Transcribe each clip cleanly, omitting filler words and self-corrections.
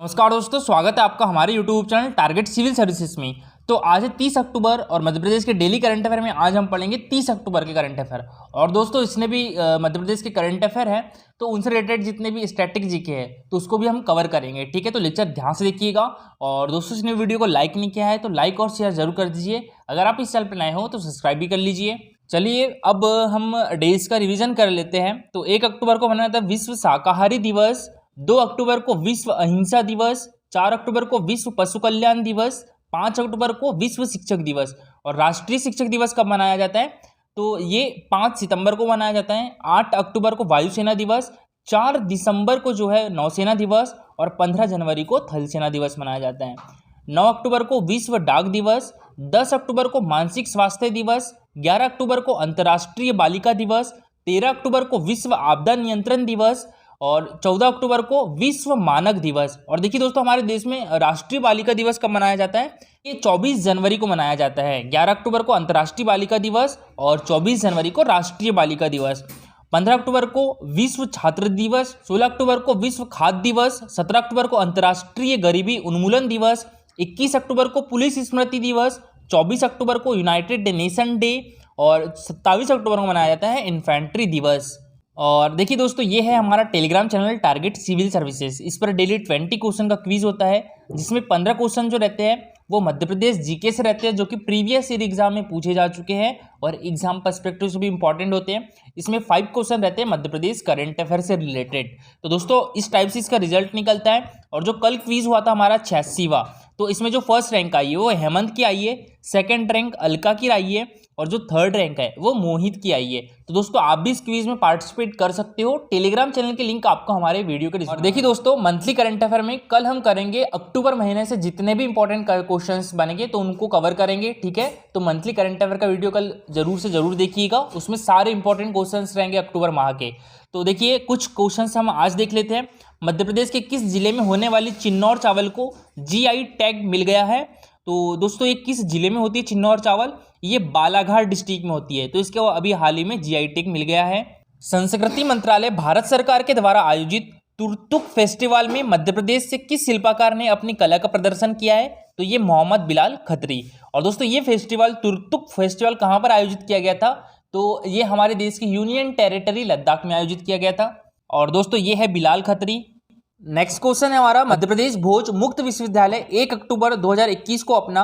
नमस्कार दोस्तों, स्वागत है आपका हमारे YouTube channel target civil services में। तो आज है 30 अक्टूबर और मध्य प्रदेश के डेली करंट अफेयर में आज हम पढ़ेंगे 30 अक्टूबर के करंट अफेयर। और दोस्तों इसने भी मध्य प्रदेश के करंट अफेयर है तो उनसे रिलेटेड जितने भी स्टैटिक जीके है तो उसको भी हम कवर करेंगे। ठीक है, तो लेक्चर ध्यान से देखिएगा। और दोस्तों इसने वीडियो को लाइक नहीं किया है तो लाइक और शेयर जरूर कर दीजिए। अगर आप इस चैनल पर नए हो तो सब्सक्राइब भी कर लीजिए। चलिए अब हम डेज का रिवीजन कर लेते हैं। तो 1 अक्टूबर को मनाया था विश्व शाकाहारी दिवस, 2 अक्टूबर को विश्व अहिंसा दिवस, 4 अक्टूबर को विश्व पशु कल्याण दिवस, 5 अक्टूबर को विश्व शिक्षक दिवस। और राष्ट्रीय शिक्षक दिवस कब मनाया जाता है तो ये 5 सितंबर को मनाया जाता है। 8 अक्टूबर को वायुसेना दिवस, 4 दिसंबर को जो है नौसेना दिवस और 15 जनवरी को थल सेना दिवस मनाया जाता है। 9 अक्टूबर को विश्व डाक दिवस, 10 अक्टूबर को मानसिक स्वास्थ्य दिवस, 11 अक्टूबर को अंतर्राष्ट्रीय बालिका दिवस, 13 अक्टूबर को विश्व आपदा नियंत्रण दिवस और 14 अक्टूबर को विश्व मानक दिवस। और देखिए दोस्तों हमारे देश में राष्ट्रीय बालिका दिवस कब मनाया जाता है, ये 24 जनवरी को मनाया जाता है। 11 अक्टूबर को अंतर्राष्ट्रीय बालिका दिवस और 24 जनवरी को राष्ट्रीय बालिका दिवस। 15 अक्टूबर को विश्व छात्र दिवस, 16 अक्टूबर को विश्व खाद्य दिवस, 17 अक्टूबर को अंतर्राष्ट्रीय गरीबी उन्मूलन दिवस, 21 अक्टूबर को पुलिस स्मृति दिवस, 24 अक्टूबर को यूनाइटेड नेशन डे और 27 अक्टूबर को मनाया जाता है इन्फेंट्री दिवस। और देखिए दोस्तों ये है हमारा Telegram channel target civil services. इस पर डेली 20 क्वेश्चन का क्विज होता है जिसमें 15 क्वेश्चन जो रहते हैं वो मध्य प्रदेश जीके से रहते हैं जो कि प्रीवियस ईयर एग्जाम में पूछे जा चुके हैं और एग्जाम पर्सपेक्टिव से भी इंपॉर्टेंट होते हैं। इसमें 5 क्वेश्चन रहते हैं मध्य प्रदेश करंट अफेयर से रिलेटेड। तो दोस्तों इस टाइप से इसका रिजल्ट निकलता है। और जो कल क्विज हुआ था हमारा 86वां, तो इसमें जो फर्स्ट रैंक आई है वो हेमंत की आई है, सेकंड रैंक अलका की आई है और जो थर्ड रैंक है वो मोहित की आई है। तो दोस्तों आप भी इस क्विज में पार्टिसिपेट कर सकते हो। टेलीग्राम चैनल की लिंक आपको हमारे वीडियो के और देखिए दोस्तों मंथली करंट अफेयर में कल हम करेंगे अक्टूबर महीने से जितने भी इंपॉर्टेंट क्वेश्चंस बनेंगे तो उनको कवर करेंगे। ठीक है, तो मंथली करंट अफेयर का वीडियो कल जरूर से जरूर देखिएगा, उसमें सारे इंपॉर्टेंट क्वेश्चंस रहेंगे अक्टूबर माह के। तो देखिए कुछ क्वेश्चंस हम आज देख लेते हैं। मध्य प्रदेश के किस जिले में होने वाली चिन्नौर चावल को जीआई टैग मिल गया है? तो दोस्तों ये किस जिले में होती है चिन्नौर चावल? ये बालाघाट डिस्ट्रिक्ट में होती है। तो इसके अभी हाल ही में जीआई टैग मिल गया है। संस्कृति मंत्रालय भारत सरकार के द्वारा आयोजित तुर्तुक फेस्टिवल में मध्य प्रदेश से किस शिल्पकार ने अपनी कला का प्रदर्शन किया है? तो ये मोहम्मद बिलाल खत्री। और दोस्तों ये फेस्टिवल तुर्तुक फेस्टिवल कहाँ पर आयोजित किया गया था? तो ये हमारे देश की यूनियन टेरिटरी लद्दाख में आयोजित किया गया था। और दोस्तों ये है बिलाल खत्री। नेक्स्ट क्वेश्चन है हमारा, मध्य प्रदेश भोज मुक्त विश्वविद्यालय 1 अक्टूबर 2021 को अपना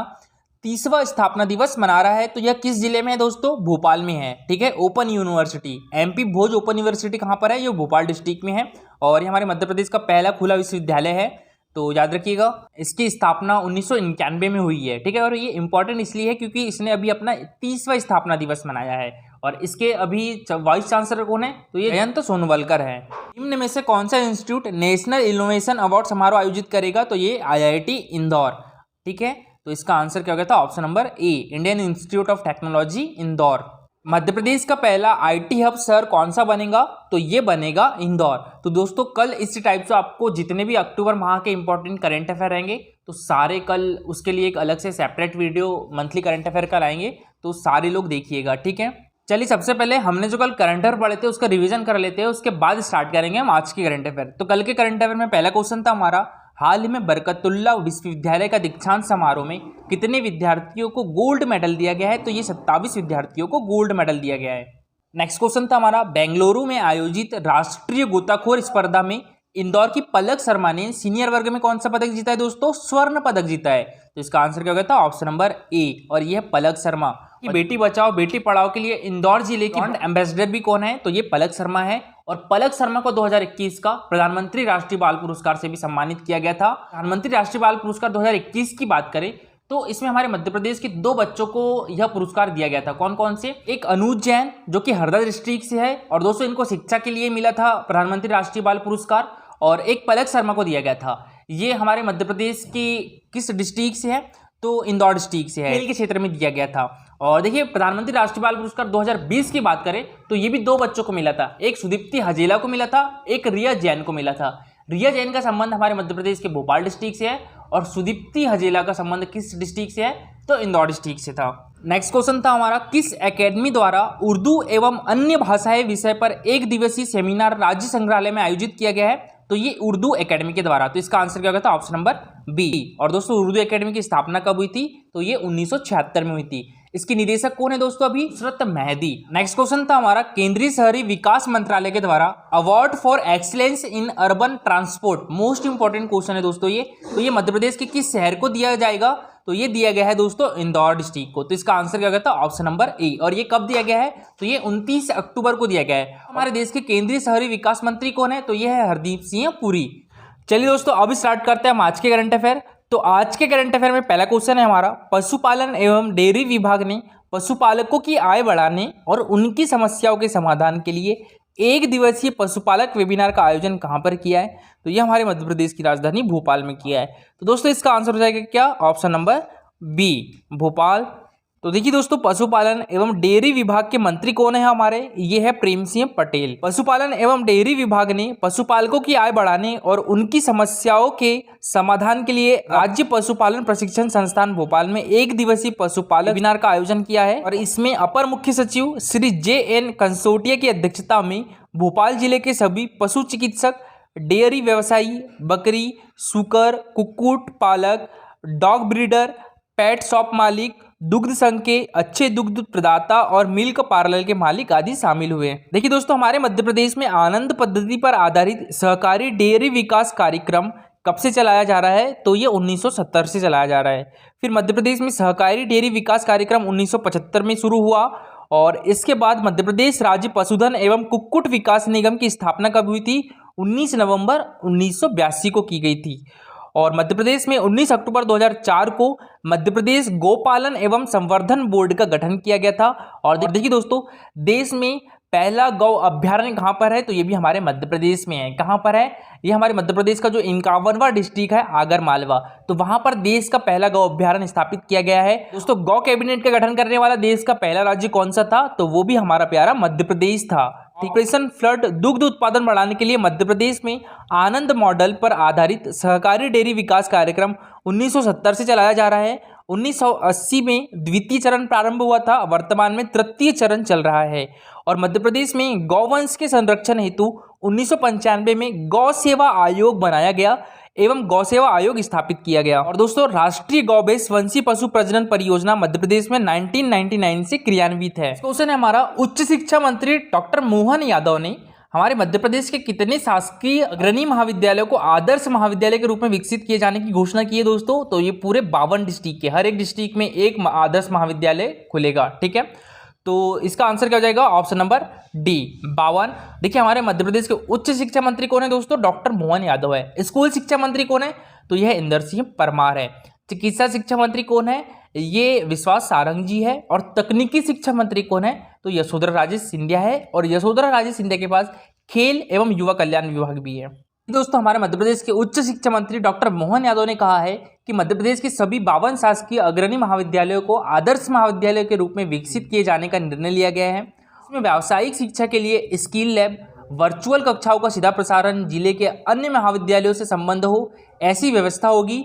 30वां स्थापना दिवस मना रहा है। तो यह किस जिले में है दोस्तों? भोपाल में है। ठीक है, ओपन यूनिवर्सिटी एमपी भोज ओपन यूनिवर्सिटी कहाँ पर है? ये भोपाल डिस्ट्रिक्ट में है और ये हमारे मध्य प्रदेश का पहला खुला विश्वविद्यालय है। तो याद रखिएगा इसकी स्थापना 1991 में हुई है। ठीक है, और ये इंपॉर्टेंट इसलिए है क्योंकि इसने अभी अपना 30वां स्थापना दिवस मनाया है। और इसके अभी वाइस चांसलर कौन है? तो ये जयंत सोनवलकर है। निम्न में से कौन सा इंस्टीट्यूट नेशनल इनोवेशन अवार्ड समारोह आयोजित करेगा? तो ये आईआईटी इंदौर। ठीक है, तो इसका आंसर क्या हो गया था? Option number A, Indian institute of technology Indore. Madhya Pradesh का पहला आईटी हब शहर कौन सा बनेगा? तो ये बनेगा इंदौर। तो दोस्तों कल इसी टाइप से आपको जितने भी अक्टूबर माह के इंपॉर्टेंट करंट अफेयर रहेंगे तो सारे कल उसके लिए एक अलग से separate video monthly current affair का लाएंगे, तो सारे लोग देखिएगा। ठीक है, चलिए सबसे पहले हमने जो कल करंट अफेयर पढ़े थे उसका रिवीजन कर लेते हैं, उसके बाद स्टार्ट करेंगे हम आज की करंट अफेयर। तो कल के करंट अफेयर में पहला क्वेश्चन था हमारा, हाल ही में बरकतुल्ला विश्वविद्यालय का दीक्षांत समारोह में कितने विद्यार्थियों को गोल्ड मेडल दिया गया है? तो ये 27 विद्यार्थियों को गोल्ड मेडल दिया गया है। नेक्स्ट क्वेश्चन था हमारा, बेंगलुरु में आयोजित राष्ट्रीय गोताखोर स्पर्धा में इंदौर की पलक शर्मा ने सीनियर वर्ग में कौन सा पदक जीता है दोस्तों? स्वर्ण पदक जीता है। तो इसका आंसर क्या हो गया था? ऑप्शन नंबर ए, और यह पलक शर्मा। कि बेटी बचाओ बेटी पढ़ाओ के लिए इंदौर जिले की ब्रांड एम्बेसडर भी कौन है? तो ये पलक शर्मा है। और पलक शर्मा को 2021 का प्रधानमंत्री राष्ट्रीय बाल पुरस्कार से भी सम्मानित किया गया था। प्रधानमंत्री राष्ट्रीय बाल पुरस्कार 2021 की बात करें तो इसमें हमारे मध्य प्रदेश के 2 बच्चों को यह पुरस्कार दिया गया था। कौन कौन से? एक अनुज जैन जो कि हरदा डिस्ट्रिक्ट से है और दोस्तों इनको शिक्षा के लिए मिला था प्रधानमंत्री राष्ट्रीय बाल पुरस्कार, और एक पलक शर्मा को दिया गया था। ये हमारे मध्य प्रदेश की किस डिस्ट्रिक्ट से है? तो इंदौर डिस्ट्रिक्ट से है, खेल के क्षेत्र में दिया गया था। और देखिए प्रधानमंत्री राष्ट्रीय बाल पुरस्कार 2020 की बात करें तो ये भी 2 बच्चों को मिला था, एक सुदीप्ति हजेला को मिला था, एक रिया जैन को मिला था। रिया जैन का संबंध हमारे मध्य प्रदेश के भोपाल डिस्ट्रिक्ट से है और सुदीप्ति हजेला का संबंध किस डिस्ट्रिक्ट से है? तो इंदौर डिस्ट्रिक्ट से था। नेक्स्ट क्वेश्चन था हमारा, किस एकेडमी द्वारा उर्दू एवं अन्य भाषाएं विषय पर 1 दिवसीय सेमिनार राज्य संग्रहालय में आयोजित किया गया है? तो ये उर्दू एकेडमी के द्वारा। तो इसका आंसर क्या होगा? था ऑप्शन नंबर बी। और दोस्तों उर्दू एकेडमी की स्थापना कब हुई थी? तो ये 1976 में हुई थी। इसकी निदेशक कौन है दोस्तों? अभी नुसरत मेहदी। नेक्स्ट क्वेश्चन था हमारा, केंद्रीय शहरी विकास मंत्रालय के द्वारा award for excellence in urban transport, most important question है दोस्तों ये। तो ये मध्य प्रदेश के किस शहर को दिया जाएगा? तो ये दिया गया है दोस्तों इंदौर डिस्ट्रिक्ट को। तो इसका आंसर क्या होगा? ऑप्शन नंबर ए। और ये कब दिया गया है? तो ये 29 अक्टूबर को दिया गया है। हमारे देश के केंद्रीय शहरी विकास मंत्री कौन है? तो ये है हरदीप सिंह पुरी। चलिए दोस्तों अब स्टार्ट करते हैं हम आज के करंट अफेयर। तो आज के करंट अफेयर में पहला क्वेश्चन है हमारा, पशुपालन एवं डेयरी विभाग ने पशुपालकों की आय बढ़ाने और उनकी समस्याओं के समाधान के लिए एक दिवसीय पशुपालक वेबिनार का आयोजन कहां पर किया है? तो यह हमारे मध्य प्रदेश की राजधानी भोपाल में किया है। तो दोस्तों इसका आंसर हो जाएगा क्या? Option number B, Bhopal. तो देखिए दोस्तों, पशुपालन एवं डेयरी विभाग के मंत्री कौन है हमारे? ये है प्रेम सिंह पटेल। पशुपालन एवं डेयरी विभाग ने पशुपालकों की आय बढ़ाने और उनकी समस्याओं के समाधान के लिए राज्य पशुपालन प्रशिक्षण संस्थान भोपाल में एक दिवसीय पशुपालक वेबिनार का आयोजन किया है। और इसमें अपर मुख्य सचिव श्री JN कंसोटिया की अध्यक्षता में भोपाल जिले के सभी पशु चिकित्सक, डेयरी व्यवसायी, बकरी, सुकर, कुक्कुट पालक, डॉग ब्रीडर, पेट शॉप मालिक, दुग्ध संघ के अच्छे दुग्ध प्रदाता और मिल्क पार्लर के मालिक आदि शामिल हुए। देखिए दोस्तों, हमारे मध्य प्रदेश में आनंद पद्धति पर आधारित सहकारी डेयरी विकास कार्यक्रम कब से चलाया जा रहा है? तो ये 1970 से चलाया जा रहा है। फिर मध्य प्रदेश में सहकारी डेयरी विकास कार्यक्रम 1975 में शुरू हुआ। और इसके बाद मध्य प्रदेश राज्य पशुधन एवं कुक्कुट विकास निगम की स्थापना कब हुई थी? 19 नवंबर 1982 को की गई थी। और मध्य प्रदेश में 19 अक्टूबर 2004 को मध्य प्रदेश गौपालन एवं संवर्धन बोर्ड का गठन किया गया था। और देखिए दोस्तों, देश में पहला गौ अभ्यारण्य कहाँ पर है? तो ये भी हमारे मध्य प्रदेश में है। कहाँ पर है? ये हमारे मध्य प्रदेश का जो 51वां डिस्ट्रिक्ट है आगर मालवा, तो वहां पर देश का पहला गौ अभ्यारण्य स्थापित किया गया है। दोस्तों गौ कैबिनेट का गठन करने वाला देश का पहला राज्य कौन सा था? तो वो भी हमारा प्यारा मध्य प्रदेश था। ऑपरेशन फ्लड दुग्ध उत्पादन बढ़ाने के लिए मध्य प्रदेश में आनंद मॉडल पर आधारित सहकारी डेयरी विकास कार्यक्रम 1970 से चलाया जा रहा है। 1980 में द्वितीय चरण प्रारंभ हुआ था, वर्तमान में तृतीय चरण चल रहा है। और मध्य प्रदेश में गौवंश के संरक्षण हेतु 1995 में गौ सेवा आयोग बनाया गया एवं गौ सेवा आयोग स्थापित किया गया। और दोस्तों राष्ट्रीय गौबेस वंशी पशु प्रजनन परियोजना मध्य प्रदेश में 1999 से क्रियान्वित है। क्वेश्चन है हमारा, उच्च शिक्षा मंत्री डॉक्टर मोहन यादव ने हमारे मध्य प्रदेश के कितने शासकीय अग्रणी महाविद्यालयों को आदर्श महाविद्यालय के रूप में विकसित किए जाने की घोषणा की है दोस्तों? तो ये पूरे 52 डिस्ट्रिक्ट के, हर एक डिस्ट्रिक्ट में एक आदर्श महाविद्यालय खुलेगा। ठीक है, तो इसका आंसर क्या हो जाएगा? Option number D, 52। देखिए हमारे मध्य प्रदेश के उच्च शिक्षा मंत्री कौन है दोस्तों? डॉक्टर मोहन यादव है। स्कूल शिक्षा मंत्री कौन है? तो यह इंदर सिंह परमार है। चिकित्सा शिक्षा मंत्री कौन है? ये विश्वास सारंग जी है। और तकनीकी शिक्षा मंत्री कौन है? तो यशोधरा राजे सिंधिया है। और यशोधरा राजे सिंधिया के पास खेल एवं युवा कल्याण विभाग भी है। दोस्तों हमारे मध्य प्रदेश के उच्च शिक्षा मंत्री डॉक्टर मोहन यादव ने कहा है कि मध्य प्रदेश के सभी 52 शासकीय अग्रणी महाविद्यालयों को आदर्श महाविद्यालय के रूप में विकसित किए जाने का निर्णय लिया गया है। इसमें व्यावसायिक शिक्षा के लिए स्किल लैब, वर्चुअल कक्षाओं का सीधा प्रसारण, जिले के अन्य महाविद्यालयों से संबंध हो ऐसी व्यवस्था होगी।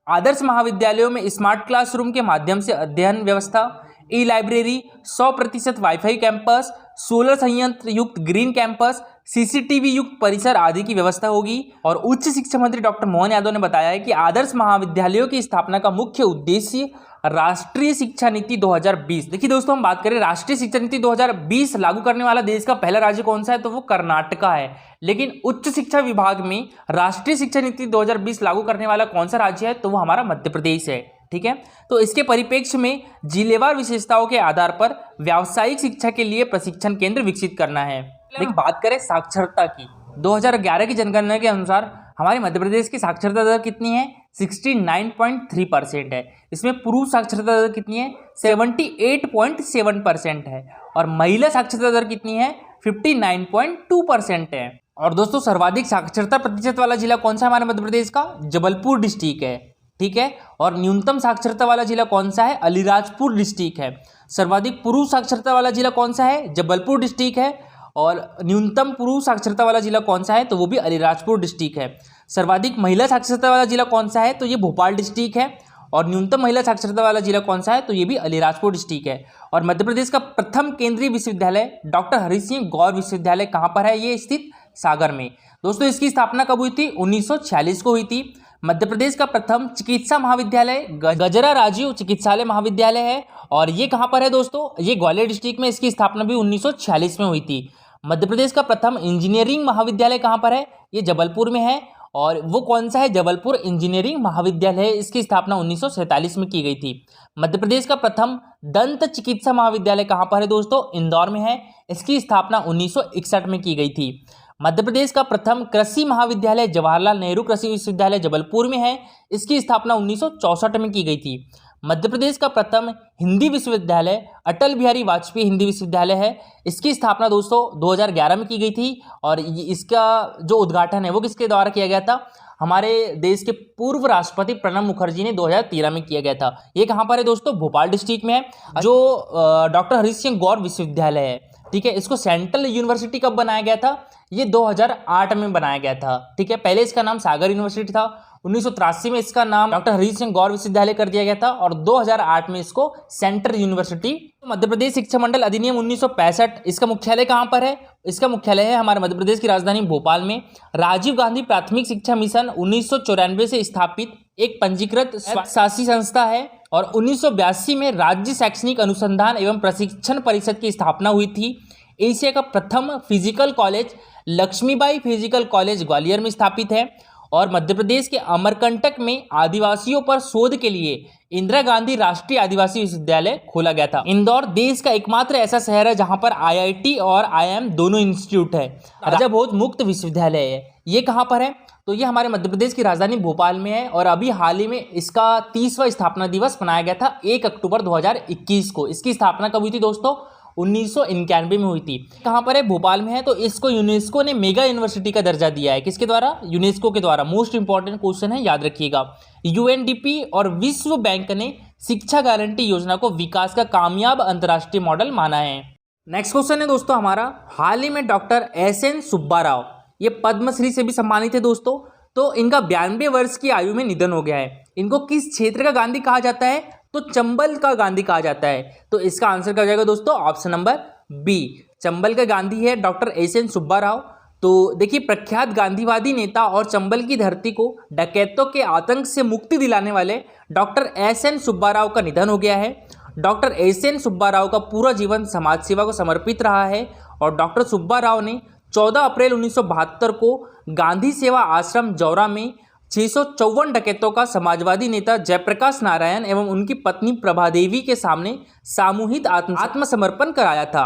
आदर्श महाविद्यालयों में स्मार्ट क्लासरूम के माध्यम से अध्ययन व्यवस्था, ई लाइब्रेरी, 100% वाईफाई कैंपस, सोलर संयंत्र युक्त ग्रीन कैंपस, CCTV युक्त परिसर आदि की व्यवस्था होगी। और उच्च शिक्षा मंत्री डॉक्टर मोहन यादव ने बताया है कि आदर्श महाविद्यालयों की स्थापना का मुख्य उद्देश्य राष्ट्रीय शिक्षा नीति 2020। देखिए दोस्तों, हम बात करें राष्ट्रीय शिक्षा नीति 2020 लागू करने वाला देश का पहला राज्य कौन सा है? तो वो कर्नाटका है। लेकिन उच्च शिक्षा विभाग में राष्ट्रीय शिक्षा नीति 2020 लागू करने वाला कौन सा राज्य है? तो वो हमारा मध्य प्रदेश है। ठीक है, तो इसके परिप्रेक्ष्य में जिलेवार विशेषताओं के आधार पर व्यावसायिक शिक्षा के लिए प्रशिक्षण केंद्र विकसित करना है। देखिए बात करें साक्षरता की, 2011 की जनगणना के अनुसार हमारे मध्य प्रदेश की साक्षरता दर कितनी है? 69.3% है। इसमें पुरुष साक्षरता दर कितनी है? 78.7% है। और महिला साक्षरता दर कितनी है? 59.2% है। और दोस्तों सर्वाधिक साक्षरता प्रतिशत वाला जिला कौन सा है हमारे मध्य प्रदेश का? जबलपुर डिस्ट्रिक्ट है। ठीक है, और न्यूनतम साक्षरता वाला जिला कौन सा है? अलीराजपुर डिस्ट्रिक्ट है। सर्वाधिक पुरुष साक्षरता वाला जिला कौन सा है? जबलपुर डिस्ट्रिक्ट है। और न्यूनतम पुरुष साक्षरता वाला जिला कौन सा है? तो वो भी अलीराजपुर डिस्ट्रिक्ट है। सर्वाधिक महिला साक्षरता वाला जिला कौन सा है? तो ये भोपाल डिस्ट्रिक्ट है। और न्यूनतम महिला साक्षरता वाला जिला कौन सा है? तो ये भी अलीराजपुर डिस्ट्रिक्ट है। और मध्य प्रदेश का प्रथम केंद्रीय विश्वविद्यालय डॉक्टर हरि सिंह गौर विश्वविद्यालय कहाँ पर है ये स्थित? सागर में। दोस्तों इसकी स्थापना कब हुई थी? 1946 को हुई थी। मध्य प्रदेश का प्रथम चिकित्सा महाविद्यालय गजरा राजीव चिकित्सालय महाविद्यालय है और ये कहाँ पर है दोस्तों? ये ग्वालियर डिस्ट्रिक्ट में इसकी स्थापना भी 1946 में हुई थी। मध्य प्रदेश का प्रथम इंजीनियरिंग महाविद्यालय कहाँ पर है? ये जबलपुर में है और वो कौन सा है? जबलपुर इंजीनियरिंग महाविद्यालय। इसकी स्थापना 1947 में की गई थी। मध्य प्रदेश का प्रथम दंत चिकित्सा महाविद्यालय कहाँ पर है दोस्तों? इंदौर में है। इसकी स्थापना 1961 में की गई थी। मध्य प्रदेश का प्रथम कृषि महाविद्यालय जवाहरलाल नेहरू कृषि विश्वविद्यालय जबलपुर में है। इसकी स्थापना 1964 में की गई थी। मध्य प्रदेश का प्रथम हिंदी विश्वविद्यालय अटल बिहारी वाजपेयी हिंदी विश्वविद्यालय है। इसकी स्थापना दोस्तों 2011 में की गई थी और इसका जो उद्घाटन है वो किसके द्वारा किया गया था? हमारे देश के पूर्व राष्ट्रपति प्रणब मुखर्जी ने 2013 में किया गया था। ये कहाँ पर है दोस्तों? भोपाल डिस्ट्रिक्ट में है। जो डॉक्टर हरीश सिंह गौर विश्वविद्यालय है, ठीक है, इसको सेंट्रल यूनिवर्सिटी कब बनाया गया था? ये 2008 में बनाया गया था। ठीक है, पहले इसका नाम सागर यूनिवर्सिटी था। 1983 में इसका नाम डॉक्टर हरीश सिंह गौर विश्वविद्यालय कर दिया गया था और 2008 में इसको सेंट्रल यूनिवर्सिटी। मध्य प्रदेश शिक्षा मंडल अधिनियम 1965, इसका मुख्यालय कहाँ पर है? इसका मुख्यालय है हमारे मध्य प्रदेश की राजधानी भोपाल में। राजीव गांधी प्राथमिक शिक्षा मिशन 1994 से स्थापित एक पंजीकृत शासी संस्था है और 1982 में राज्य शैक्षणिक अनुसंधान एवं प्रशिक्षण परिषद की स्थापना हुई थी। एशिया का प्रथम physical college Laxmibai physical college Gwalior में स्थापित है और मध्य प्रदेश के अमरकंटक में आदिवासियों पर शोध के लिए इंदिरा गांधी राष्ट्रीय आदिवासी विश्वविद्यालय खोला गया था। इंदौर देश का एकमात्र ऐसा शहर है जहां पर IIT और IIM दोनों इंस्टीट्यूट है। राजा भोज मुक्त विश्वविद्यालय है। ये कहां पर है? तो ये हमारे मध्य प्रदेश की राजधानी भोपाल में है और अभी हाल ही में इसका 30वां स्थापना दिवस मनाया गया था 1 अक्टूबर 2021 को। इसकी स्थापना कब हुई थी दोस्तों? 1991 में हुई थी। कहाँ पर है? भोपाल में है। तो इसको यूनेस्को ने मेगा यूनिवर्सिटी का दर्जा दिया है। किसके द्वारा? यूनेस्को के द्वारा। मोस्ट इंपॉर्टेंट क्वेश्चन है, याद रखिएगा। UNDP और विश्व बैंक ने शिक्षा गारंटी योजना को विकास का कामयाब अंतर्राष्ट्रीय मॉडल माना है। नेक्स्ट क्वेश्चन है दोस्तों हमारा, हाल ही में डॉक्टर SN सुब्बा राव ये पद्मश्री से भी सम्मानित है दोस्तों। तो इनका 92 वर्ष की आयु में निधन हो गया है। इनको किस क्षेत्र का गांधी कहा जाता है? तो चंबल का गांधी कहा जाता है। तो इसका आंसर क्या हो जाएगा दोस्तों? ऑप्शन नंबर बी, चंबल का गांधी है डॉक्टर SN सुब्बा राव। तो देखिए, प्रख्यात गांधीवादी नेता और चंबल की धरती को डकैतों के आतंक से मुक्ति दिलाने वाले डॉक्टर SN सुब्बा राव का निधन हो गया है। डॉक्टर SN सुब्बा राव का पूरा जीवन समाज सेवा को समर्पित रहा है और डॉक्टर सुब्बा राव ने 14 अप्रैल 1972 को गांधी सेवा आश्रम जौरा में 654 डकैतों का समाजवादी नेता जयप्रकाश नारायण एवं उनकी पत्नी प्रभादेवी के सामने सामूहिक आत्मसमर्पण कराया था।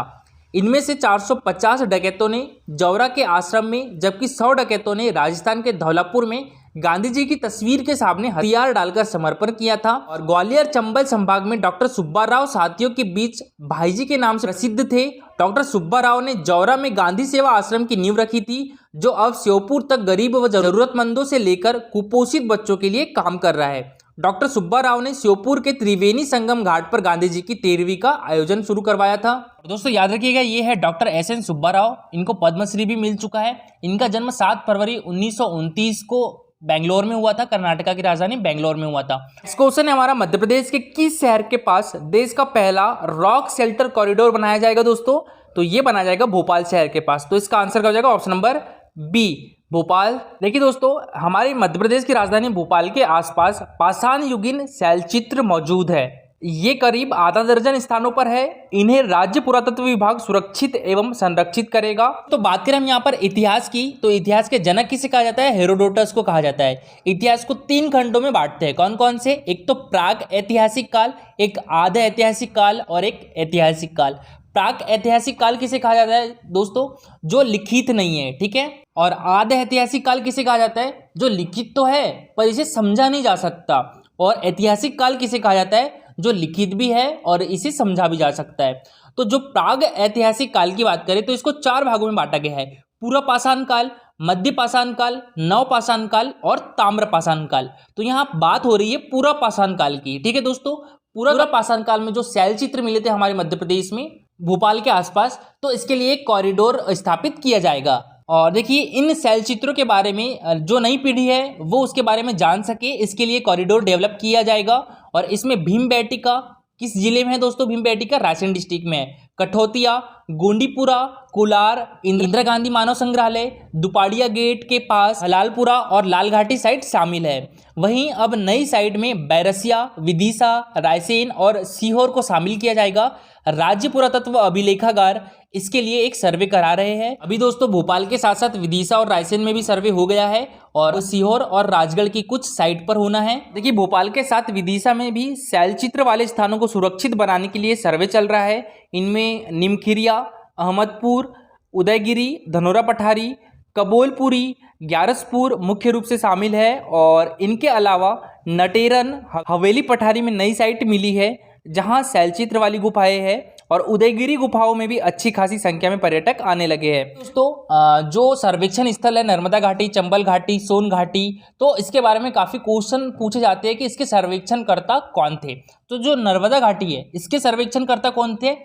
इनमें से 450 डकैतों ने जौरा के आश्रम में जबकि 100 डकैतों ने राजस्थान के धौलापुर में गांधी जी की तस्वीर के सामने हथियार डालकर समर्पण किया था। और ग्वालियर चंबल संभाग में डॉक्टर सुब्बा राव साथियों के बीच भाईजी के नाम से प्रसिद्ध थे। डॉक्टर सुब्बा राव ने जौरा में गांधी सेवा आश्रम की नींव रखी थी, जो अब श्योपुर तक गरीब व जरूरतमंदों से लेकर कुपोषित बच्चों के लिए काम कर रहा है। डॉक्टर सुब्बा राव ने श्योपुर के त्रिवेणी संगम घाट पर गांधी जी की 13वीं का आयोजन शुरू करवाया था। दोस्तों याद रखिएगा, ये है डॉक्टर SN सुब्बा राव। इनको पद्मश्री भी मिल चुका है। इनका जन्म 7 फरवरी 1929 को बेंगलोर में हुआ था। कर्नाटका की राजधानी बेंगलोर में हुआ था। इस क्वेश्चन है हमारा, मध्य प्रदेश के किस शहर के पास देश का पहला रॉक शेल्टर कॉरिडोर बनाया जाएगा दोस्तों? तो ये बनाया जाएगा भोपाल शहर के पास। तो इसका आंसर क्या हो जाएगा? Option number B, Bhopal. देखिए दोस्तों, हमारी मध्य प्रदेश की राजधानी भोपाल के आसपास पाषाण युगीन शैलचित्र मौजूद है। ये करीब आधा दर्जन स्थानों पर है। इन्हें राज्य पुरातत्व विभाग सुरक्षित एवं संरक्षित करेगा। तो बात करें हम यहाँ पर इतिहास की, तो इतिहास के जनक किसे कहा जाता है? हेरोडोटस को कहा जाता है। इतिहास को 3 खंडों में बांटते हैं। कौन कौन से? एक तो प्राग ऐतिहासिक काल, एक आधा ऐतिहासिक काल और एक ऐतिहासिक काल। प्राक ऐतिहासिक काल किसे कहा जाता है दोस्तों? जो लिखित नहीं है, ठीक है। और आधा ऐतिहासिक काल किसे कहा जाता है? जो लिखित तो है पर इसे समझा नहीं जा सकता। और ऐतिहासिक काल किसे कहा जाता है? जो लिखित भी है और इसे समझा भी जा सकता है। तो जो प्राग ऐतिहासिक काल की बात करें तो इसको 4 भागों में बांटा गया है। पूरा पाषाण काल, मध्य पाषाण काल, नव पाषाण काल और ताम्र पाषाण काल। तो यहाँ बात हो रही है पूरा पाषाण काल की, ठीक है दोस्तों। पूरा पाषाण काल में जो शैलचित्र मिले थे हमारे मध्य प्रदेश में भोपाल के आसपास, तो इसके लिए एक कॉरिडोर स्थापित किया जाएगा। और देखिए, इन शैलचित्रों के बारे में जो नई पीढ़ी है वो उसके बारे में जान सके, इसके लिए कॉरिडोर डेवलप किया जाएगा। और इसमें भीमबेटका किस जिले में है दोस्तों? भीमबेटका रायसेन डिस्ट्रिक्ट में है। कठौतिया, गोंडीपुरा, कोलार, इंदिरा गांधी मानव संग्रहालय, दुपाड़िया गेट के पास हलालपुरा और लालघाटी साइट शामिल है। वहीं अब नई साइट में बैरसिया, विदिशा, रायसेन और सीहोर को शामिल किया जाएगा। राज्य पुरातत्व अभिलेखागार इसके लिए एक सर्वे करा रहे हैं। अभी दोस्तों भोपाल के साथ साथ विदिशा और रायसेन में भी सर्वे हो गया है और सीहोर और राजगढ़ की कुछ साइट पर होना है। देखिए भोपाल के साथ विदिशा में भी शैलचित्र वाले स्थानों को सुरक्षित बनाने के लिए सर्वे चल रहा है। इनमें निमखिरिया, अहमदपुर, उदयगिरी, धनोरा पठारी, कबोलपुरी, ग्यारसपुर मुख्य रूप से शामिल है और इनके अलावा नटेरन, हवेली पठारी में नई साइट मिली है जहां शैलचित्र वाली गुफाएं हैं और उदयगिरी गुफाओं में भी अच्छी खासी संख्या में पर्यटक आने लगे हैं। दोस्तों जो सर्वेक्षण स्थल है नर्मदा घाटी, चंबल घाटी, सोन घाटी, तो इसके बारे में काफ़ी क्वेश्चन पूछे जाते हैं कि इसके सर्वेक्षणकर्ता कौन थे। तो जो नर्मदा घाटी है इसके सर्वेक्षणकर्ता कौन थे?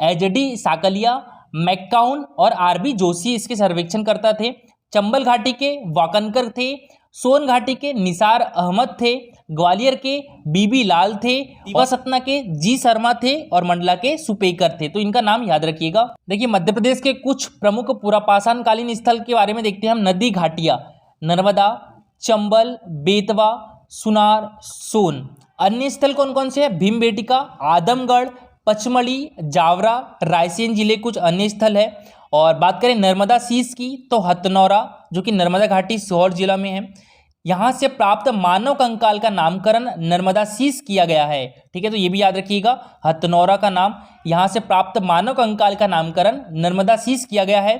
एचडी साकलिया, मैक्काउन और आरबी जोशी इसके सर्वेक्षणकर्ता थे। चंबल घाटी के वाकनकर थे, सोन घाटी के निसार अहमद थे, ग्वालियर के बीबी लाल थे, दीवा सतना के जी शर्मा थे और मंडला के सुपेकर थे। तो इनका नाम याद रखिएगा। देखिए मध्य प्रदेश के कुछ प्रमुख पुरापाषाण कालीन स्थल के बारे में देखते हैं हम। नदी घाटियां नर्मदा, चंबल, बेतवा, सुनार, सोन। अन्य स्थल कौन कौन से हैं? भीमबेटका, आदमगढ़, पचमढ़ी, जावरा, रायसेन जिले कुछ अन्य स्थल है। और बात करें नर्मदा शीश की तो हथनौरा जो कि नर्मदा घाटी सीहोर जिला में है, यहाँ से प्राप्त मानव कंकाल का नामकरण नर्मदा शीश किया गया है। ठीक है, तो ये भी याद रखिएगा, हथनौरा का नाम, यहाँ से प्राप्त मानव कंकाल का नामकरण नर्मदा शीश किया गया है।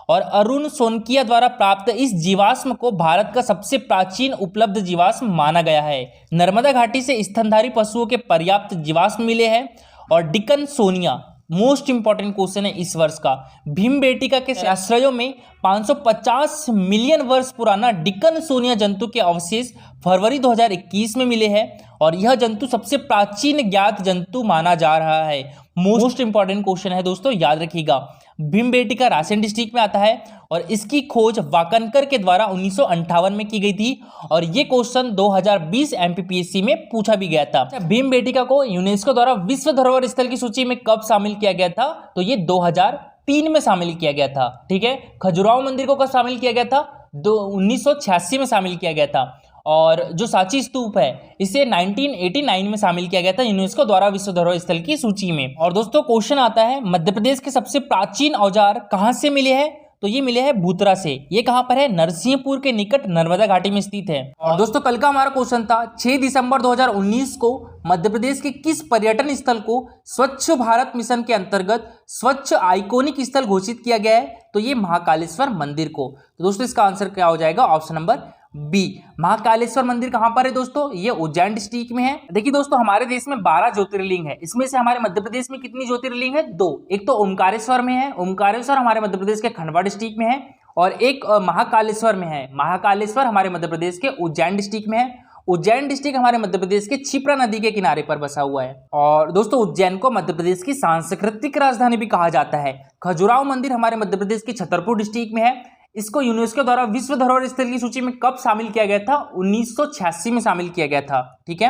और अरुण सोनकिया द्वारा प्राप्त इस जीवाश्म को भारत का सबसे प्राचीन उपलब्ध जीवाश्म माना गया है। नर्मदा घाटी से स्तनधारी पशुओं के पर्याप्त जीवाश्म मिले हैं। और deacon Sonia most important question है इस वर्ष का। भीमबेटका के आश्रयों में 550 मिलियन वर्ष पुराना डिकन सोनिया जंतु के अवशेष फरवरी 2021 में मिले हैं और यह जंतु सबसे प्राचीन ज्ञात जंतु माना जा रहा है। मोस्ट इंपॉर्टेंट क्वेश्चन है दोस्तों, याद रखिएगा। भीमबेटका रायसेन डिस्ट्रिक्ट में आता है और इसकी खोज वाकनकर के द्वारा 1958 में की गई थी और ये क्वेश्चन 2020 एमपीपीएससी में पूछा भी गया था। भीमबेटका को यूनेस्को द्वारा विश्व धरोहर स्थल की सूची में कब शामिल किया गया था? तो ये 2003 में शामिल किया गया था। ठीक है, खजुराहो मंदिर को कब शामिल किया गया था? 1986 में शामिल किया गया था। और जो सांची स्तूप है इसे 1989 में शामिल किया गया था यूनेस्को द्वारा विश्व धरोहर स्थल की सूची में। और दोस्तों क्वेश्चन आता है, मध्य प्रदेश के सबसे प्राचीन औजार कहां से मिले हैं? तो ये मिले हैं भूतरा से। ये कहां पर है? नरसिंहपुर के निकट नर्मदा घाटी में स्थित है। और दोस्तों कल का हमारा क्वेश्चन था 6 दिसंबर 2019 को मध्य प्रदेश के किस पर्यटन स्थल को स्वच्छ भारत मिशन के अंतर्गत स्वच्छ आइकोनिक स्थल घोषित किया गया है? तो ये महाकालेश्वर मंदिर को। तो दोस्तों इसका आंसर क्या हो जाएगा? Option number B. महाकालेश्वर मंदिर कहां पर है दोस्तों? ये उज्जैन डिस्ट्रिक्ट में है। देखिए दोस्तों हमारे देश में 12 ज्योतिर्लिंग है, इसमें से हमारे मध्य प्रदेश में कितनी ज्योतिर्लिंग है? 2। एक तो ओमकारेश्वर में है, ओमकारेश्वर हमारे मध्य प्रदेश के खंडवा डिस्ट्रिक्ट में है और एक महाकालेश्वर में है। महाकालेश्वर हमारे मध्य प्रदेश के उज्जैन डिस्ट्रिक्ट में है। उज्जैन डिस्ट्रिक्ट हमारे मध्य प्रदेश के क्षिप्रा नदी के किनारे पर बसा हुआ है। और दोस्तों उज्जैन को मध्य प्रदेश की सांस्कृतिक राजधानी भी कहा जाता है। खजुराहो मंदिर हमारे मध्य प्रदेश के छतरपुर डिस्ट्रिक्ट में है। इसको यूनेस्को द्वारा विश्व धरोहर स्थल की सूची में कब शामिल किया गया था? 1986 में शामिल किया गया था। ठीक है,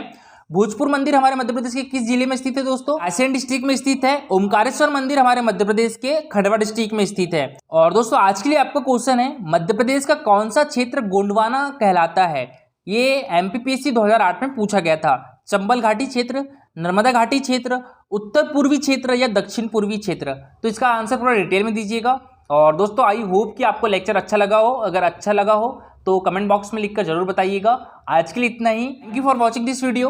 भोजपुर मंदिर हमारे मध्य प्रदेश के किस जिले में स्थित है दोस्तों? रायसेन डिस्ट्रिक्ट में स्थित है। ओमकारेश्वर मंदिर हमारे मध्य प्रदेश के खंडवा डिस्ट्रिक्ट में स्थित है। और दोस्तों आज के लिए आपका क्वेश्चन है, मध्य प्रदेश का कौन सा क्षेत्र गोंडवाना कहलाता है? ये एमपीपीएससी 2008 में पूछा गया था। चंबल घाटी क्षेत्र, नर्मदा घाटी क्षेत्र, उत्तर पूर्वी क्षेत्र या दक्षिण पूर्वी क्षेत्र? तो इसका आंसर पूरा डिटेल में दीजिएगा। और दोस्तों आई होप कि आपको लेक्चर अच्छा लगा हो। अगर अच्छा लगा हो तो कमेंट बॉक्स में लिखकर जरूर बताइएगा। आज के लिए इतना ही। Thank you for watching this video.